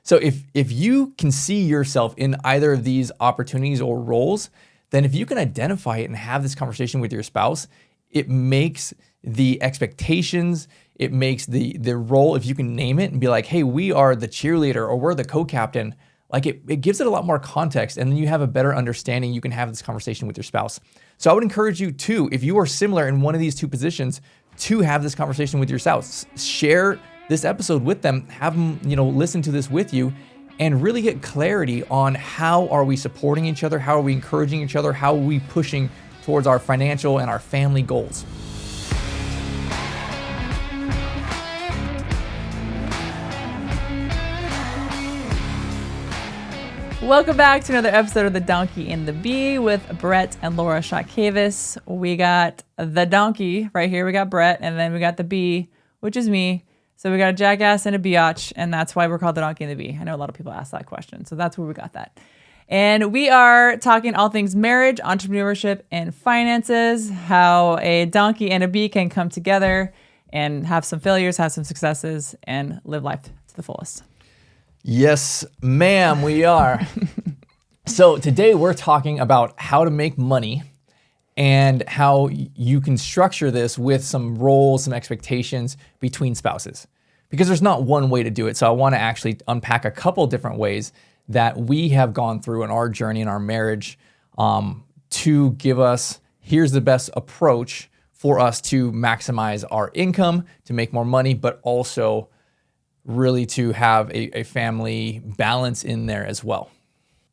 So if you can see yourself in either of these opportunities or roles, then if you can identify it and have this conversation with your spouse, it makes the expectations, it makes the role, if you can name it and be like, hey, we are the cheerleader or we're the co-captain, like it gives it a lot more context, and then you have a better understanding. You can have this conversation with your spouse. So I would encourage you too, if you are similar in one of these two positions, to have this conversation with your spouse. Share this episode with them, have them, listen to this with you, and really get clarity on how are we supporting each other, how are we encouraging each other, how are we pushing towards our financial and our family goals. Welcome back to another episode of The Donkey and the Bee with Brett and Laura Shotkavis. We got the donkey right here. We got Brett, and then we got the bee, which is me. So we got a jackass and a biatch, and that's why we're called the Donkey and the Bee. I know a lot of people ask that question, so that's where we got that. And we are talking all things marriage, entrepreneurship, and finances, how a donkey and a bee can come together and have some failures, have some successes, and live life to the fullest. Yes, ma'am, we are. So today we're talking about how to make money and how you can structure this with some roles, some expectations between spouses. Because there's not one way to do it. So I want to actually unpack a couple different ways that we have gone through in our journey in our marriage to give us, here's the best approach for us to maximize our income, to make more money, but also really to have a family balance in there as well.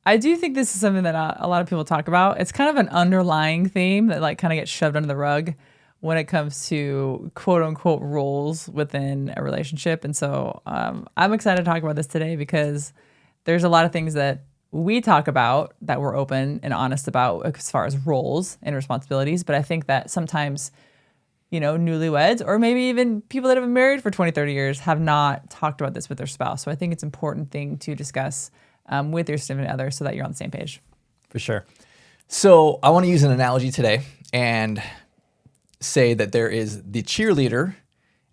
I do think this is something that a lot of people talk about. It's kind of an underlying theme that kind of gets shoved under the rug when it comes to quote unquote roles within a relationship. And so I'm excited to talk about this today because there's a lot of things that we talk about that we're open and honest about as far as roles and responsibilities. But I think that sometimes newlyweds or maybe even people that have been married for 20, 30 years have not talked about this with their spouse. So I think it's an important thing to discuss with your significant other so that you're on the same page. For sure. So I want to use an analogy today and say that there is the cheerleader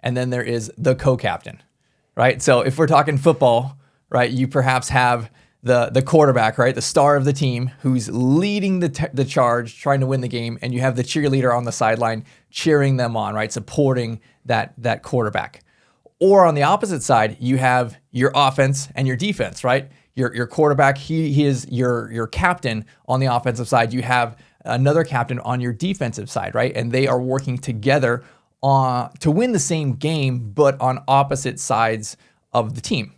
and then there is the co-captain, right? So if we're talking football, right, you perhaps have the quarterback, right, the star of the team who's leading the charge, trying to win the game, and you have the cheerleader on the sideline cheering them on, right, supporting that quarterback. Or on the opposite side, you have your offense and your defense, right? Your quarterback, he is your captain on the offensive side. You have another captain on your defensive side, right? And they are working together to win the same game, but on opposite sides of the team.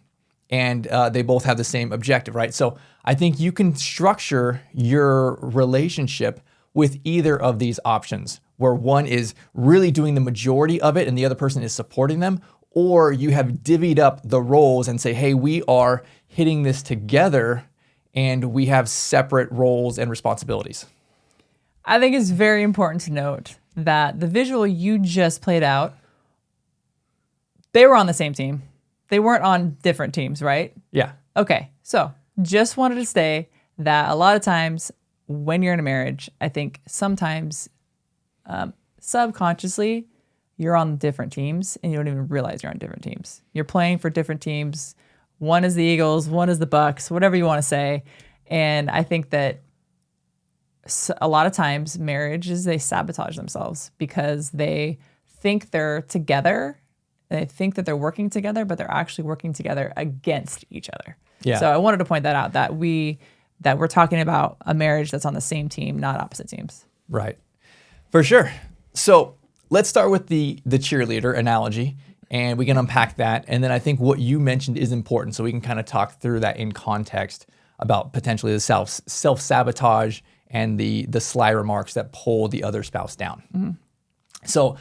And they both have the same objective, right? So I think you can structure your relationship with either of these options, where one is really doing the majority of it and the other person is supporting them, or you have divvied up the roles and say, hey, we are hitting this together and we have separate roles and responsibilities. I think it's very important to note that the visual you just played out, they were on the same team. They weren't on different teams, right? Yeah. Okay. So just wanted to say that a lot of times when you're in a marriage, I think sometimes subconsciously you're on different teams and you don't even realize you're on different teams. You're playing for different teams. One is the Eagles, one is the Bucks, whatever you want to say. And I think that a lot of times marriages, they sabotage themselves because they think they're together. They think that they're working together, but they're actually working together against each other. Yeah. So I wanted to point that out, that we're talking about a marriage that's on the same team, not opposite teams. Right. For sure. So let's start with the cheerleader analogy, and we can unpack that. And then I think what you mentioned is important, so we can kind of talk through that in context about potentially the self-sabotage and the sly remarks that pull the other spouse down. Mm-hmm. So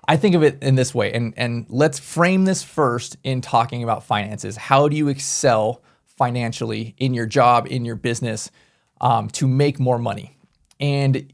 I think of it in this way, and let's frame this first in talking about finances. How do you excel financially in your job, in your business, to make more money? And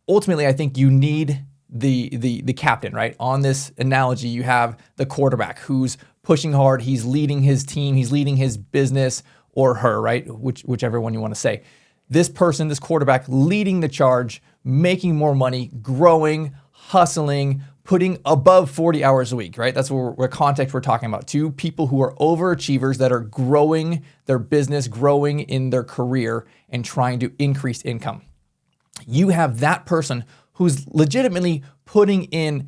ultimately, I think you need the captain, right? On this analogy, you have the quarterback who's pushing hard. He's leading his team. He's leading his business, or her, right? Whichever one you want to say. This person, this quarterback, leading the charge, making more money, growing, hustling, putting above 40 hours a week, right? That's what context we're talking about. Two people who are overachievers that are growing their business, growing in their career, and trying to increase income. You have that person who's legitimately putting in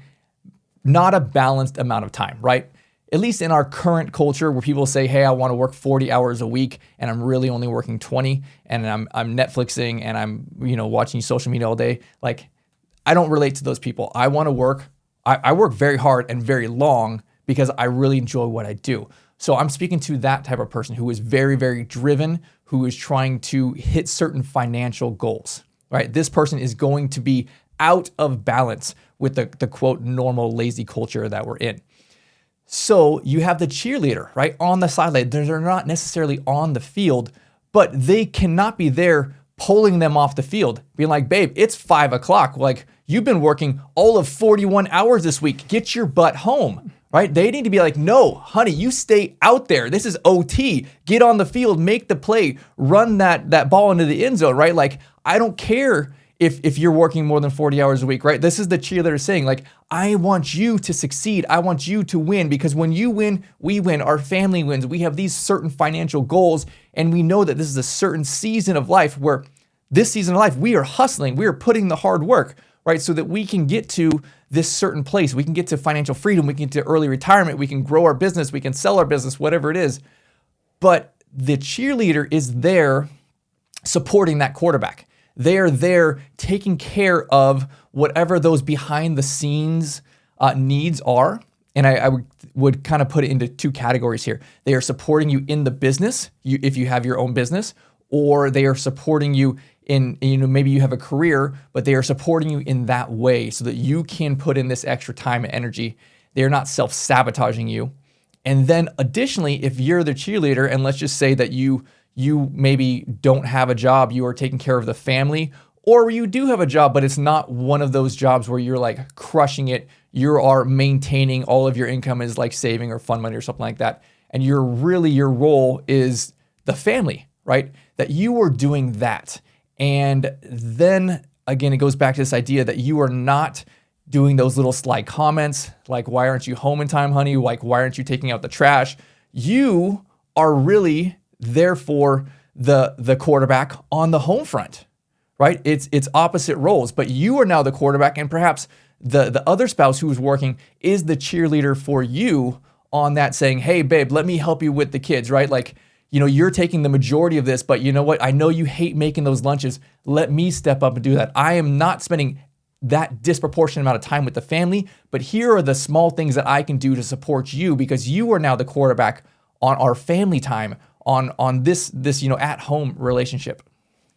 not a balanced amount of time, right? At least in our current culture where people say, hey, I want to work 40 hours a week and I'm really only working 20 and I'm Netflixing and I'm, watching social media all day. Like, I don't relate to those people. I want to work. I work very hard and very long because I really enjoy what I do. So I'm speaking to that type of person who is very, very driven, who is trying to hit certain financial goals, right? This person is going to be out of balance with the quote normal lazy culture that we're in. So you have the cheerleader, right, on the sideline. They're not necessarily on the field, but they cannot be there pulling them off the field, being like, babe, it's 5 o'clock. Like, you've been working all of 41 hours this week. Get your butt home, right? They need to be like, no, honey, you stay out there. This is OT. Get on the field, make the play, run that ball into the end zone, right? Like, I don't care if you're working more than 40 hours a week, right? This is the cheerleader saying, like, I want you to succeed. I want you to win, because when you win, we win. Our family wins. We have these certain financial goals, and we know that this is a certain season of life where this season of life, we are hustling. We are putting the hard work, right? So that we can get to this certain place. We can get to financial freedom. We can get to early retirement. We can grow our business. We can sell our business, whatever it is. But the cheerleader is there supporting that quarterback. They are there taking care of whatever those behind the scenes needs are. And I would kind of put it into two categories here. They are supporting you in the business, if you have your own business, or they are supporting you in, maybe you have a career, but they are supporting you in that way so that you can put in this extra time and energy. They are not self-sabotaging you. And then additionally, if you're the cheerleader, and let's just say that you maybe don't have a job, you are taking care of the family, or you do have a job, but it's not one of those jobs where you're like crushing it. You are maintaining all of your income is like saving or fund money or something like that. And your role is the family, right? That you are doing that. And then again, it goes back to this idea that you are not doing those little sly comments like, why aren't you home in time, honey? Like, why aren't you taking out the trash? You are really therefore the quarterback on the home front, right? It's opposite roles, but you are now the quarterback, and perhaps the other spouse who is working is the cheerleader for you on that, saying, hey babe, let me help you with the kids, right? Like, you're taking the majority of this, but you know what? I know you hate making those lunches. Let me step up and do that. I am not spending that disproportionate amount of time with the family, but here are the small things that I can do to support you, because you are now the quarterback on our family time, on this at home relationship.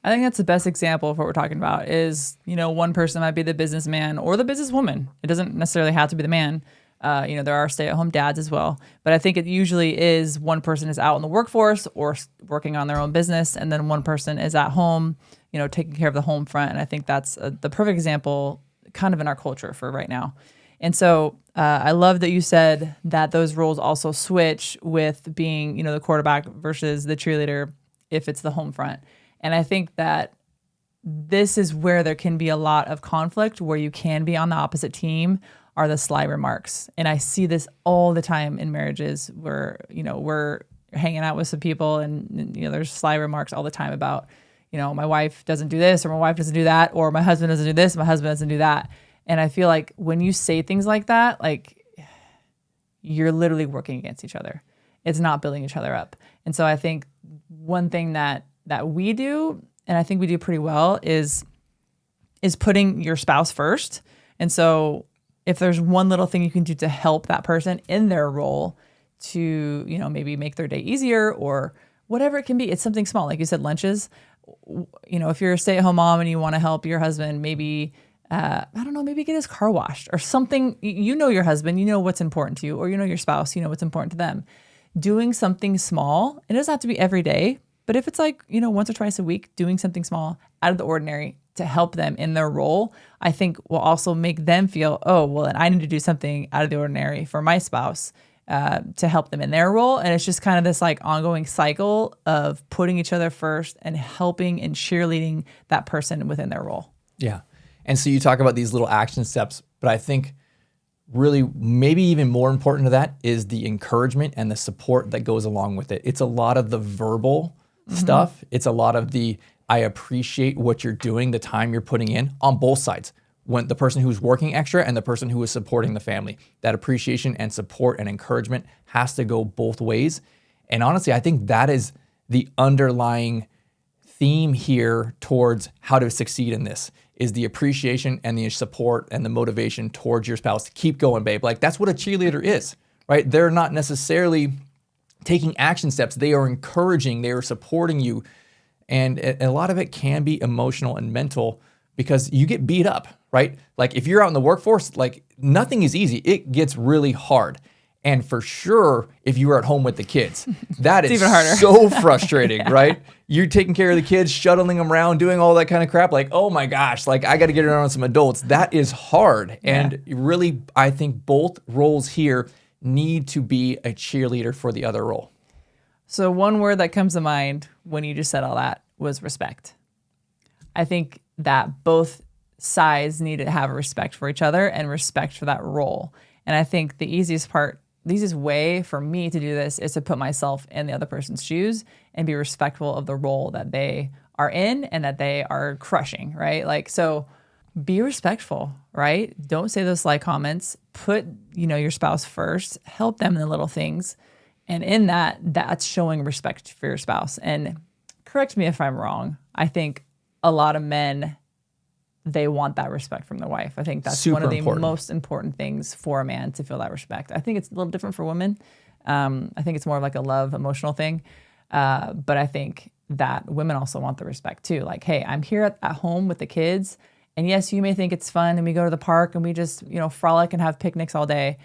I think that's the best example of what we're talking about is, one person might be the businessman or the businesswoman. It doesn't necessarily have to be the man. There are stay-at-home dads as well. But I think it usually is one person is out in the workforce or working on their own business, and then one person is at home, taking care of the home front. And I think that's the perfect example kind of in our culture for right now. And so I love that you said that those roles also switch with being, the quarterback versus the cheerleader if it's the home front. And I think that this is where there can be a lot of conflict, where you can be on the opposite team, are the sly remarks. And I see this all the time in marriages where, we're hanging out with some people and, there's sly remarks all the time about, my wife doesn't do this, or my wife doesn't do that, or my husband doesn't do this, my husband doesn't do that. And I feel like when you say things like that, like, you're literally working against each other. It's not building each other up. And so I think one thing that we do, and I think we do pretty well, is putting your spouse first. And so if there's one little thing you can do to help that person in their role to, maybe make their day easier or whatever it can be, it's something small. Like you said, lunches. If you're a stay-at-home mom and you want to help your husband, maybe maybe get his car washed or something. Your husband, what's important to you, or your spouse, what's important to them. Doing something small, it doesn't have to be every day, but if it's like, once or twice a week, doing something small out of the ordinary to help them in their role, I think will also make them feel, oh, well, then I need to do something out of the ordinary for my spouse to help them in their role. And it's just kind of this like ongoing cycle of putting each other first and helping and cheerleading that person within their role. Yeah. And so you talk about these little action steps, but I think really maybe even more important to that is the encouragement and the support that goes along with it. It's a lot of the verbal stuff. It's a lot of the, I appreciate what you're doing, the time you're putting in on both sides. When the person who's working extra and the person who is supporting the family, that appreciation and support and encouragement has to go both ways. And honestly, I think that is the underlying theme here towards how to succeed in this, is the appreciation and the support and the motivation towards your spouse to keep going, babe. Like, that's what a cheerleader is, right? They're not necessarily taking action steps. They are encouraging, they are supporting you. And a lot of it can be emotional and mental because you get beat up, right? Like, if you're out in the workforce, like, nothing is easy. It gets really hard. And for sure, if you are at home with the kids, that is even harder. So frustrating, right? You're taking care of the kids, shuttling them around, doing all that kind of crap. Like, oh my gosh, like, I got to get around some adults. That is hard. And really, I think both roles here need to be a cheerleader for the other role. So one word that comes to mind when you just said all that was respect. I think that both sides need to have respect for each other and respect for that role. And I think the easiest way for me to do this is to put myself in the other person's shoes and be respectful of the role that they are in and that they are crushing, right? Like, so be respectful, right? Don't say those sly comments. Put, your spouse first. Help them in the little things. And in that, that's showing respect for your spouse. And correct me if I'm wrong. I think a lot of men, they want that respect from their wife. I think that's super one of the important. most important things for a man, to feel that respect. I think it's a little different for women. I think it's more of like a love, emotional thing. But I think that women also want the respect too. Like, hey, I'm here at home with the kids. And yes, you may think it's fun and we go to the park and we just, frolic and have picnics all day.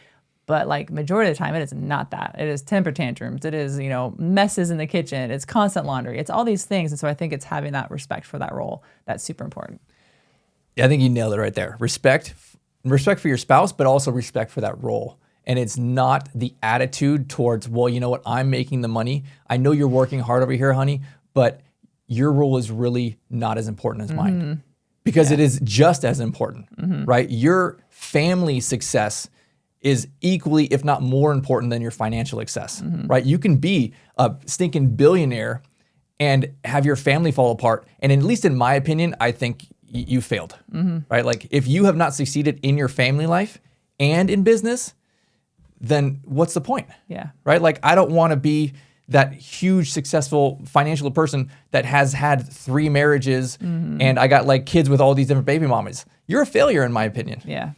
But like, majority of the time, it is not that. It is temper tantrums. It is, messes in the kitchen. It's constant laundry. It's all these things. And so I think it's having that respect for that role that's super important. Yeah, I think you nailed it right there. Respect for your spouse, but also respect for that role. And it's not the attitude towards, well, you know what, I'm making the money. I know you're working hard over here, honey, but your role is really not as important as mine. Because it is just as important, right? Your family success is equally, if not more important than your financial success, right? You can be a stinking billionaire and have your family fall apart. And at least in my opinion, I think you failed, right? Like, if you have not succeeded in your family life and in business, then what's the point? Yeah. Right? Like, I don't want to be that huge, successful financial person that has had 3 marriages and I got like kids with all these different baby mamas. You're a failure in my opinion. Yeah.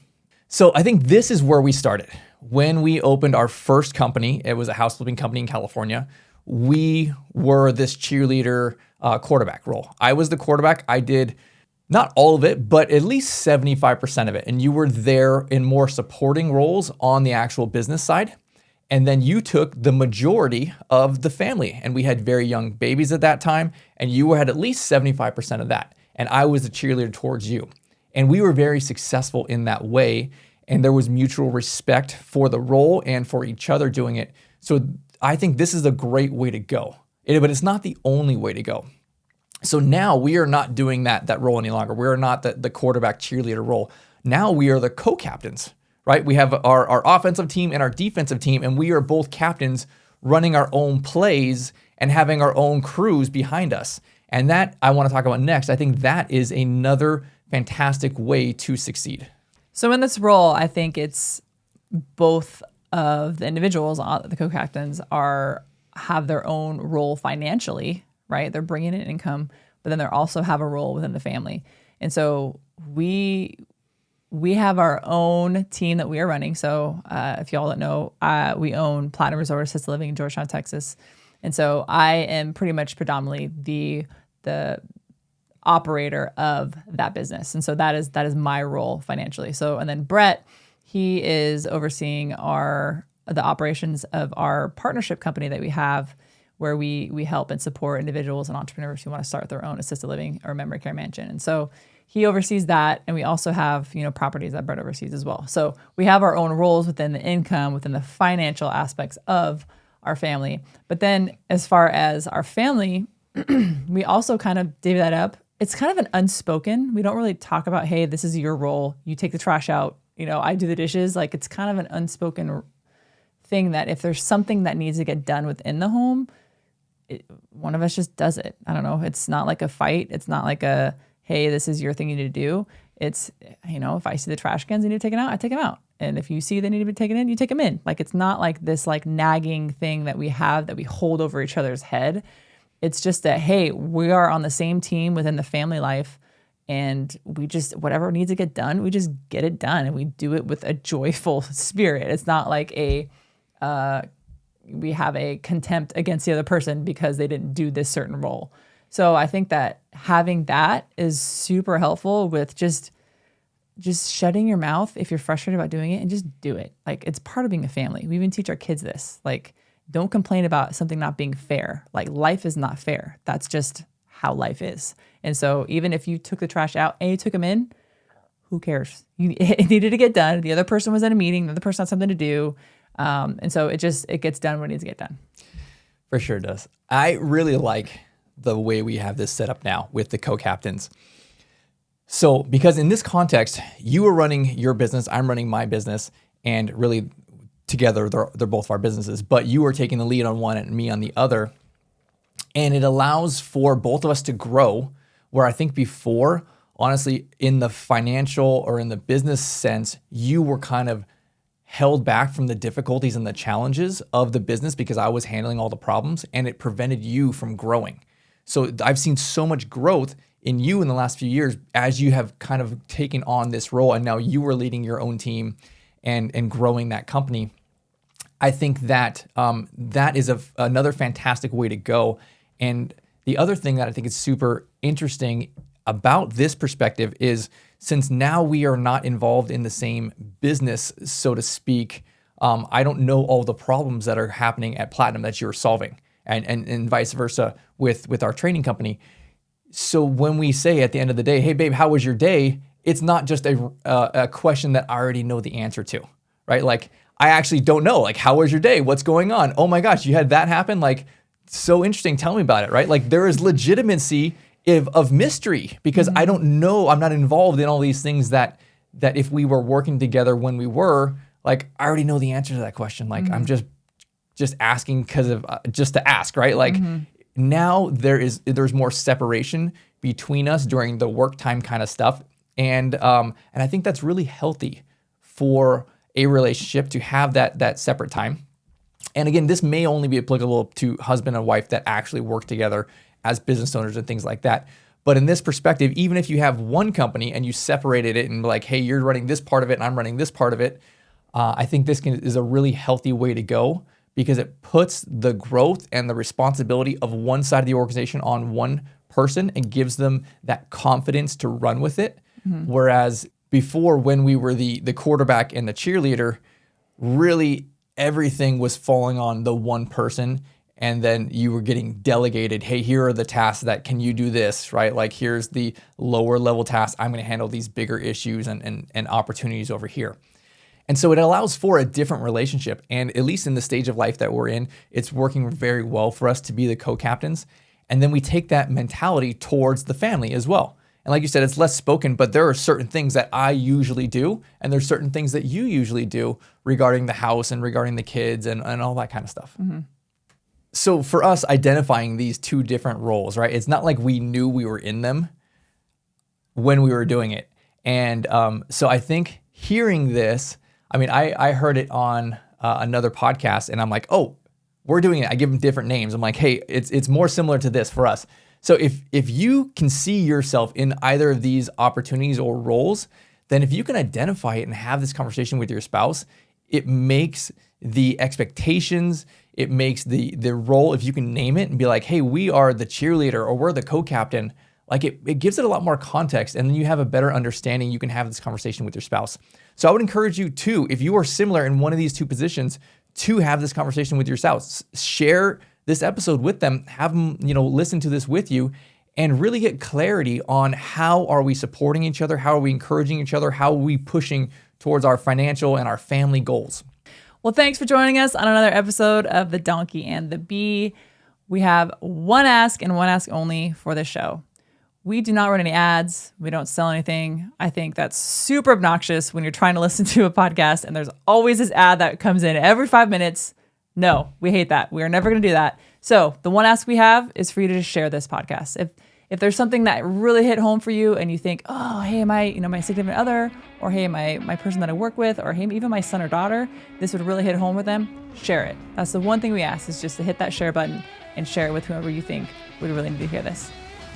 So I think this is where we started. When we opened our first company, it was a house flipping company in California. We were this cheerleader quarterback role. I was the quarterback. I did not all of it, but at least 75% of it. And you were there in more supporting roles on the actual business side. And then you took the majority of the family. And we had very young babies at that time. And you had at least 75% of that. And I was the cheerleader towards you. And we were very successful in that way. And there was mutual respect for the role and for each other doing it. So I think this is a great way to go. But it's not the only way to go. So now we are not doing that role any longer. We are not the quarterback cheerleader role. Now we are the co-captains, right? We have our offensive team and our defensive team, and we are both captains running our own plays and having our own crews behind us. And that I want to talk about next. I think that is another fantastic way to succeed. So in this role, I think it's both of the individuals, the co-captains, have their own role financially, right? They're bringing in income, but then they also have a role within the family. And so we have our own team that we are running. So if y'all don't know, we own Platinum Resort Assisted Living in Georgetown, Texas. And so I am pretty much predominantly the operator of that business. And so that is my role financially. So, and then Brett, he is overseeing the operations of our partnership company that we have, where we help and support individuals and entrepreneurs who want to start their own assisted living or memory care mansion. And so he oversees that. And we also have, properties that Brett oversees as well. So we have our own roles within the income, within the financial aspects of our family. But then as far as our family, we also kind of divvy that up. It's kind of an unspoken. We don't really talk about, hey, this is your role. You take the trash out, I do the dishes. Like, it's kind of an unspoken thing that if there's something that needs to get done within the home, one of us just does it. I don't know. It's not like a fight. It's not like a, hey, this is your thing you need to do. It's, if I see the trash cans need to be taken out, I take them out. And if you see they need to be taken in, you take them in. Like, it's not like this like nagging thing that we have that we hold over each other's head. It's just that, hey, we are on the same team within the family life, and we just, whatever needs to get done, we just get it done, and we do it with a joyful spirit. It's not like we have a contempt against the other person because they didn't do this certain role. So I think that having that is super helpful with just shutting your mouth if you're frustrated about doing it and just do it. Like, it's part of being a family. We even teach our kids this. Like, don't complain about something not being fair. Like, life is not fair. That's just how life is. And so even if you took the trash out and you took them in, who cares? It needed to get done. The other person was at a meeting. The other person had something to do. And so it gets done when it needs to get done. For sure does. I really like the way we have this set up now with the co-captains. So, because in this context, you are running your business, I'm running my business, and really together they're both our businesses, but you are taking the lead on one and me on the other. And it allows for both of us to grow, where I think before, honestly, in the financial or in the business sense, you were kind of held back from the difficulties and the challenges of the business because I was handling all the problems, and it prevented you from growing. So I've seen so much growth in you in the last few years as you have kind of taken on this role, and now you are leading your own team and growing that company. I think that that is another fantastic way to go. And the other thing that I think is super interesting about this perspective is, since now we are not involved in the same business, so to speak, I don't know all the problems that are happening at Platinum that you're solving, and vice versa with our training company. So when we say at the end of the day, hey, babe, how was your day? It's not just a question that I already know the answer to, right? Like, I actually don't know, like, how was your day? What's going on? Oh my gosh, you had that happen? Like, so interesting. Tell me about it, right? Like, there is legitimacy of mystery because I don't know, I'm not involved in all these things that if we were working together when we were, like, I already know the answer to that question. Like, I'm just asking because of just to ask, right? Like, now there's more separation between us during the work time kind of stuff. And I think that's really healthy for a relationship to have that separate time. And again, this may only be applicable to husband and wife that actually work together as business owners and things like that. But in this perspective, even if you have one company and you separated it and like, hey, you're running this part of it and I'm running this part of it, I think this is a really healthy way to go, because it puts the growth and the responsibility of one side of the organization on one person and gives them that confidence to run with it. Whereas before, when we were the quarterback and the cheerleader, really everything was falling on the one person, and then you were getting delegated, hey, here are the tasks that can you do this, right? Like, here's the lower level tasks. I'm going to handle these bigger issues and opportunities over here. And so it allows for a different relationship. And at least in the stage of life that we're in, it's working very well for us to be the co-captains. And then we take that mentality towards the family as well. And like you said, it's less spoken, but there are certain things that I usually do, and there's certain things that you usually do regarding the house and regarding the kids and all that kind of stuff. So for us, identifying these two different roles, right? It's not like we knew we were in them when we were doing it. And so I think hearing this, I mean, I heard it on another podcast, and I'm like, oh, we're doing it. I give them different names. I'm like, hey, it's more similar to this for us. So if you can see yourself in either of these opportunities or roles, then if you can identify it and have this conversation with your spouse, it makes the expectations, it makes the role, if you can name it and be like, hey, we are the cheerleader or we're the co-captain, like it gives it a lot more context, and then you have a better understanding. You can have this conversation with your spouse. So I would encourage you too, if you are similar in one of these two positions, to have this conversation with your spouse. Share this episode with them, have them, listen to this with you, and really get clarity on how are we supporting each other, how are we encouraging each other, how are we pushing towards our financial and our family goals. Well, thanks for joining us on another episode of The Donkey and the Bee. We have one ask and one ask only for the show. We do not run any ads. We don't sell anything. I think that's super obnoxious when you're trying to listen to a podcast and there's always this ad that comes in every 5 minutes. No, we hate that. We are never going to do that. So the one ask we have is for you to just share this podcast. If there's something that really hit home for you and you think, oh, hey, my significant other, or hey, my person that I work with, or hey, even my son or daughter, this would really hit home with them, share it. That's the one thing we ask, is just to hit that share button and share it with whoever you think would really need to hear this.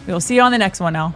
We will see you on the next one now.